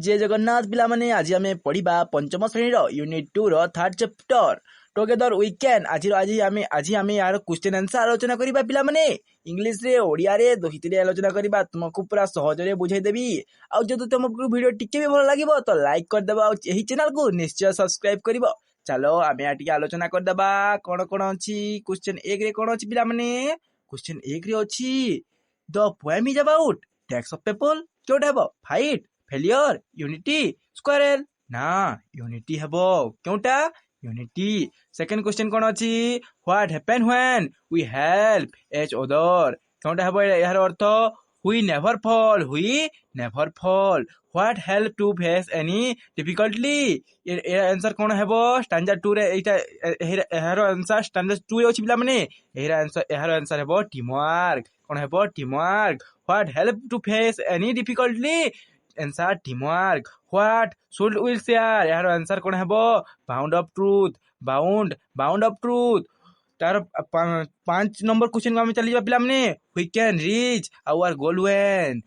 जय जगन्नाथ पिला माने आज आमे पढ़िबा पंचम श्रेणी रो यूनिट 2 रो third chapter together we can आज आमे यार क्वेश्चन आंसर आलोचना करिबा पिला माने इंग्लिश रे ओडिया रे दोहितरे आलोचना करिबा तुमको पूरा सहज रे बुझाई देबी आ जदि तुमको वीडियो टिके भी भल लागिबो तो लाइक कर देबा और एही चैनल को निश्चय सब्सक्राइब करिबो। चलो आमे आटिके आलोचना कर देबा कोन कोन अछि क्वेश्चन 1 रे कोन अछि पिला माने क्वेश्चन 1 रे अछि the poem is about tax of people क्यों हेबो फाइट फेलियर यूनिटी स्क्वारेल ना यूनिटी हेबो क्योंटा यूनिटी। सेकंड क्वेश्चन कोन अछि what happen when we help each other क्योंटा हेबो यार अर्थ we never fall what help to face any difficulty ए आंसर कोन हेबो स्टैंडर्ड 2 रे एटा यार आंसर स्टैंडर्ड 2 रे अछि पिला माने यार आंसर हेबो टीम वर्क कोन हेबो teamwork what help to face any difficulty answer teamwork what should we share यार आंसर कोन हेबो बाउंड ऑफ ट्रूथ तार 5 नंबर क्वेश्चन को हम चली पिला माने we can reach our goal when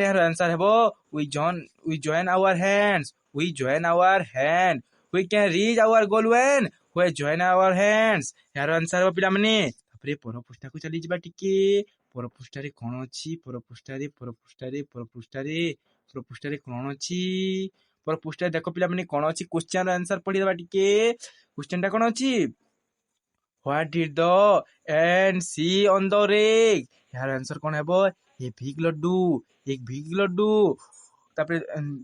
यार आंसर हेबो we join our hands we can reach our goal when we join our hands यार आंसर हेबो पिला माने तापरे पर पृष्ठा को चली जिबा टिके पर पृष्ठारे कोन अछि पर पृष्ठारे कोन अछि पर पृष्ठा देखो पिला माने कोन अछि क्वेश्चन आंसर पढि देबा टिके क्वेश्चन टा कोन अछि what did the ant see on the wreck यार आंसर कोन हेबो एक बिग लड्डू तापरे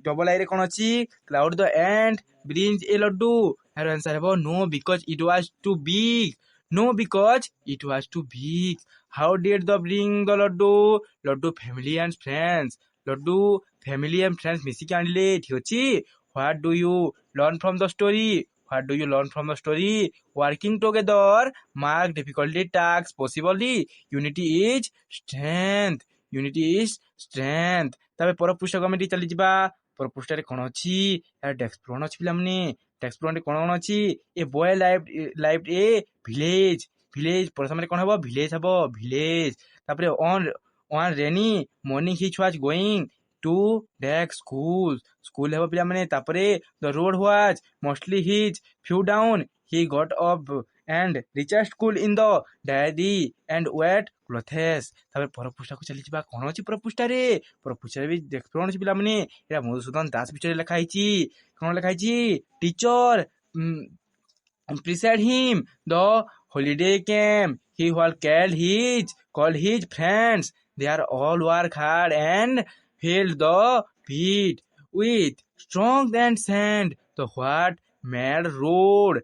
डबल आई रे कोन अछि could the ant bring a laddoo यार आंसर हेबो no because it was too big how did they bring the laddoo family and friends मिसी के आनले ठीक अछि। What do you learn from the story working together make difficulty task possibly unity is strength तबे पर पृष्ठ committee चली जिबा पर पृष्ठ रे कोन अछि यार टेक्स्ट प्रोन अछि पिला माने टेक्स्ट प्रोन रे कोन अछि a boy lived a village पर समय कोन हेबो विलेज तापरे on rainy morning he was going to the school हेबो पिला माने तापरे the road was mostly he fell down he got up and reached school in the dirty and wet clothes तापरे पर पुष्टा को चली जिबा कोन अछि पर पुष्टा भी देख प्रोन पिला माने एरा मधुसूदन दास बिचरे लिखा हिची कोन लिखा हिची teacher preside him the holiday came he was called his friends they are all work hard and filled the pit with strong and sand the what mad road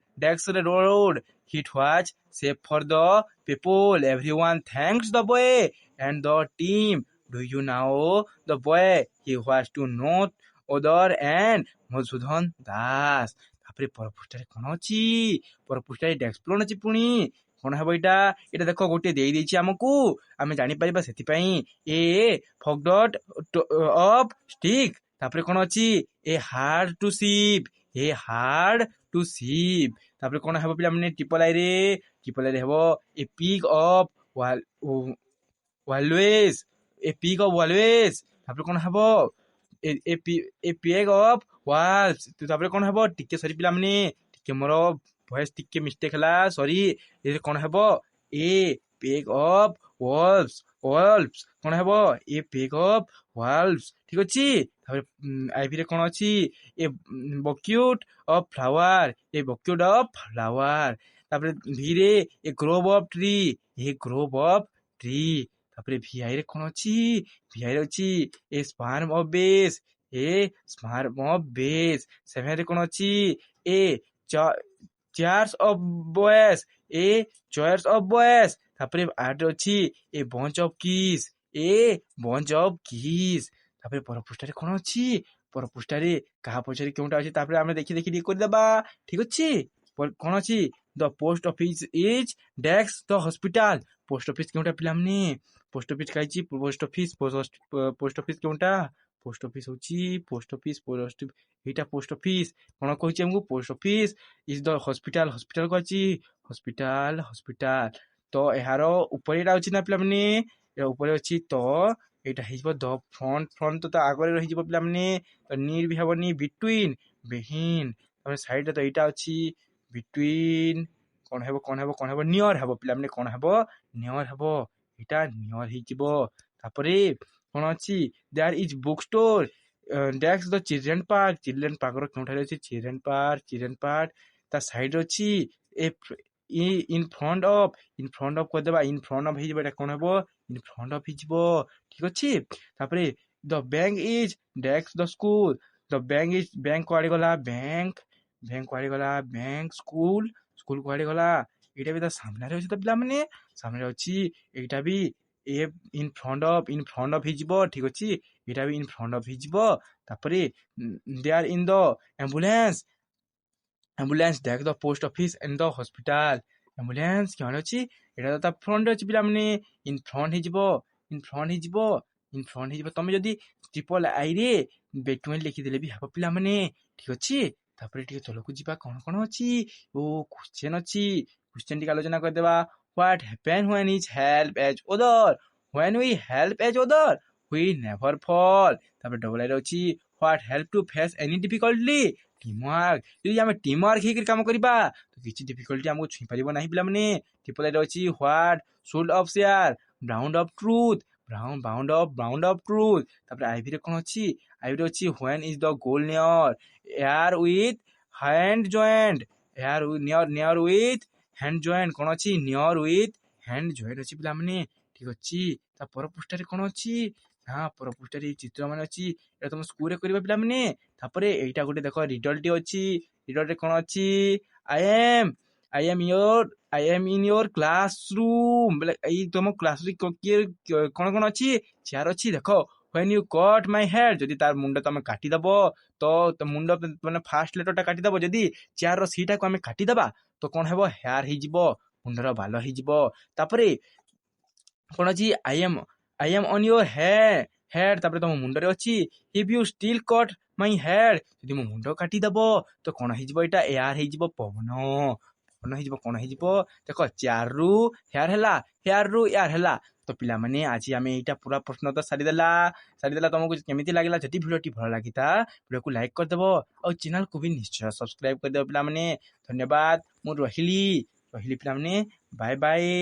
it was safe for the people everyone thanks the boy and the team do you know the boy he was to not other and Madhusudan Das तापरे पर पृष्ठारे कोन अछि पर पृष्ठारे एक्सप्लोन अछि पुनी कोन हेबो एटा देखो गोटे देई देछि हमकु आमे जानि परिबा सेति पई ए फॉगडॉट ऑफ स्टिक तापरे कोन अछि ए हार्ड टू सीप तापरे कोन हेबो पिला माने ट्रिपल आई रे हेबो ए पिग ऑफ वालवेज तापरे कोन हेबो ए पेग ऑफ वाल्स तापरे कोन हेबो टिके सरी पिला माने टिके मोरो वॉइस टिके मिस्टेक हला सॉरी ए कोन हेबो ए पेग ऑफ वॉल्व्स कोन हेबो ए पेग ऑफ वॉल्व्स ठीक अछि तापरे आईवी रे कोन अछि ए बक्यूट ऑफ फ्लावर तापरे वी रे ए ग्रोव ऑफ ट्री तापरे वीआई रे कोन अछि वीआई रे अछि ए स्पर्म ऑफ बेस सेवन रे कोन अछि ए चेयर्स ऑफ बॉयज तापरे आठ अछि ए बंच ऑफ कीज तापरे पर पृष्ठारे कोन अछि पर पृष्ठारे कहा पछरे केउटा अछि तापरे हम देखि देखि कर देबा ठीक अछि कोन अछि the post office is desk the hospital post office केउटा पिला हमने पोस्ट ऑफिस काइची पोस्ट ऑफिस केउटा पोस्ट ऑफिस एटा पोस्ट ऑफिस कोन कहछि हमकु post office is the hospital कहछि हॉस्पिटल तो एहारो ऊपर एटा अछि ना पिला माने ए ऊपर अछि तो ଏଇଟା ହେଇଯିବ ଦ ଫ୍ରଣ୍ଟ ତ ଆଗରେ ରହିଯିବ ପିଲାମାନେ ତ ନିର୍ ବି ହେବନି ବିଟୁଇନ୍ ବିହିନ୍ ତାପରେ ସାଇଡରେ ତ ଏଇଟା ଅଛି ବିଟୁଇନ୍ କଣ ହେବ ନିୟର ହେବ ପିଲାମାନେ କଣ ହେବ ନିୟର ହେବ ଏଇଟା ନିୟର ହେଇଯିବ ତାପରେ କଣ ଅଛି there is book store desks the children ପାର୍କର କେଉଁଠାରେ ଅଛି ଚିଲଡ୍ରେନ୍ ପାର୍କ ତା ସାଇଡରେ ଅଛି ଇନ୍ ଫ୍ରଣ୍ଟ ଅଫ୍ କରିଦେବା ଇନ୍ ଫ୍ରଣ୍ଟ ଅଫ୍ ହେଇଯିବ ଏଇଟା କଣ ହେବ ଇନ୍ ଫ୍ରଣ୍ଟ ଅଫ୍ ହେଇଯିବ ଠିକ ଅଛି ତାପରେ the bank is desks the school the bank କୁଆଡେ ଗଲା ବ୍ୟାଙ୍କ କୁଆଡେ ଗଲା ବ୍ୟାଙ୍କ ସ୍କୁଲ କୁଆଡେ ଗଲା ଏଇଟା ବି ତା ସାମ୍ନାରେ ଅଛି ତ ପିଲାମାନେ ସାମ୍ନାରେ ଅଛି ଏଇଟା ବି ଇନ୍ ଫ୍ରଣ୍ଟ ଅଫ୍ ହେଇଯିବ ଠିକ ଅଛି ଏଇଟା ବି ଇନ୍ ଫ୍ରଣ୍ଟ ଅଫ୍ ହେଇଯିବ ତାପରେ they are in the ambulance desk the post office and the hospital ambulance କେଉଁଠି ଅଛି ଏଇଟା ତ ତା ଫ୍ରଣ୍ଟରେ ଅଛି ପିଲାମାନେ ଇନ୍ ଫ୍ରଣ୍ଟ ହେଇଯିବ ତମେ ଯଦି ଟ୍ରିପଲ ଆଇରେ ବେଟୁଏନ୍ ଲେଖିଦେଲେ ବି ହେବ ପିଲାମାନେ ଠିକ ଅଛି ତାପରେ ଟିକେ ତଳକୁ ଯିବା କଣ ଅଛି ଓ କ୍ୱେଶ୍ଚେନ ଅଛି କ୍ୱେଶ୍ଚେନ ଟିକେ ଆଲୋଚନା କରିଦେବା what happen when is help each other when we help each other we never fall ତାପରେ ଡବଲ ଆଇରେ ଅଛି what help to face any difficulty teamwork ଯଦି ଆମେ ଟିମୱାର୍କ ହେଇକି କାମ କରିବା ତ କିଛି ଡିଫିକଲ୍ଟି ଆମକୁ ଛୁଇଁ ପାରିବ ନାହିଁ ପିଲାମାନେ ଟ୍ରିପଲ ଆଇରେ ଅଛି what should of share bound of truth ତାପରେ ଆଇଭିରେ କଣ ଅଛି ଆଇଭିରେ ଅଛି when is the goal near air with hand joint near with hand joint କଣ ଅଛି ନିୟର ୱିଥ ହ୍ୟାଣ୍ଡ ଜଏଣ୍ଟ ଅଛି ପିଲାମାନେ ଠିକ ଅଛି ତା ପର ପୃଷ୍ଠାରେ କଣ ଅଛି ନା ପର ପୃଷ୍ଠାରେ ଚିତ୍ର ମାନେ ଅଛି ଏଇଟା ତମ ସ୍କୁଲରେ କରିବା ପିଲାମାନେ ତାପରେ ଏଇଟା ଗୋଟେ ଦେଖ ରିଡଲଟି ଅଛି ରିଡଲରେ କଣ ଅଛି I aim in your class room ବୋଲେ ଏଇ ତମ କ୍ଲାସ କିଏ କଣ ଅଛି ଚେୟାର ଅଛି ଦେଖ when you cut my hair ଯଦି ତାର ମୁଣ୍ଡ ତମେ କାଟିଦବ ତ ମୁଣ୍ଡ ମାନେ ଫାଷ୍ଟ ଲେଟରଟା କାଟିଦବ ଯଦି ଚେୟାର ର ସେଇଟାକୁ ଆମେ କାଟିଦବା ତ କଣ ହେବ ହେୟାର ହେଇଯିବ ମୁଣ୍ଡର ବାଲ ହେଇଯିବ ତାପରେ କଣ ଅଛି I M on your head ତାପରେ ତମ ମୁଣ୍ଡରେ ଅଛି if you still cut my head ଯଦି ମୋ ମୁଣ୍ଡ କାଟିଦବ ତ କଣ ହେଇଯିବ ଏଇଟା ଏୟାର ହେଇଯିବ ପବନ ହେଇଯିବ କଣ ହେଇଯିବ ଦେଖ ଚେୟାର ରୁ ହେୟାର ରୁ ଏୟାର ହେଲା ତ ପିଲାମାନେ ଆଜି ଆମେ ଏଇଟା ପୁରା ପ୍ରଶ୍ନ ତ ସାରିଦେଲା ତମକୁ କେମିତି ଲାଗିଲା ଯଦି ଭିଡ଼ିଓଟି ଭଲ ଲାଗିଥା ଭିଡ଼ିଓକୁ ଲାଇକ୍ କରିଦେବ ଆଉ ଚ୍ୟାନେଲକୁ ବି ନିଶ୍ଚୟ ସବସ୍କ୍ରାଇବ କରିଦେବ ପିଲାମାନେ ଧନ୍ୟବାଦ ମୁଁ ରହିଲି ପିଲାମାନେ ବାଏ ବାଏ।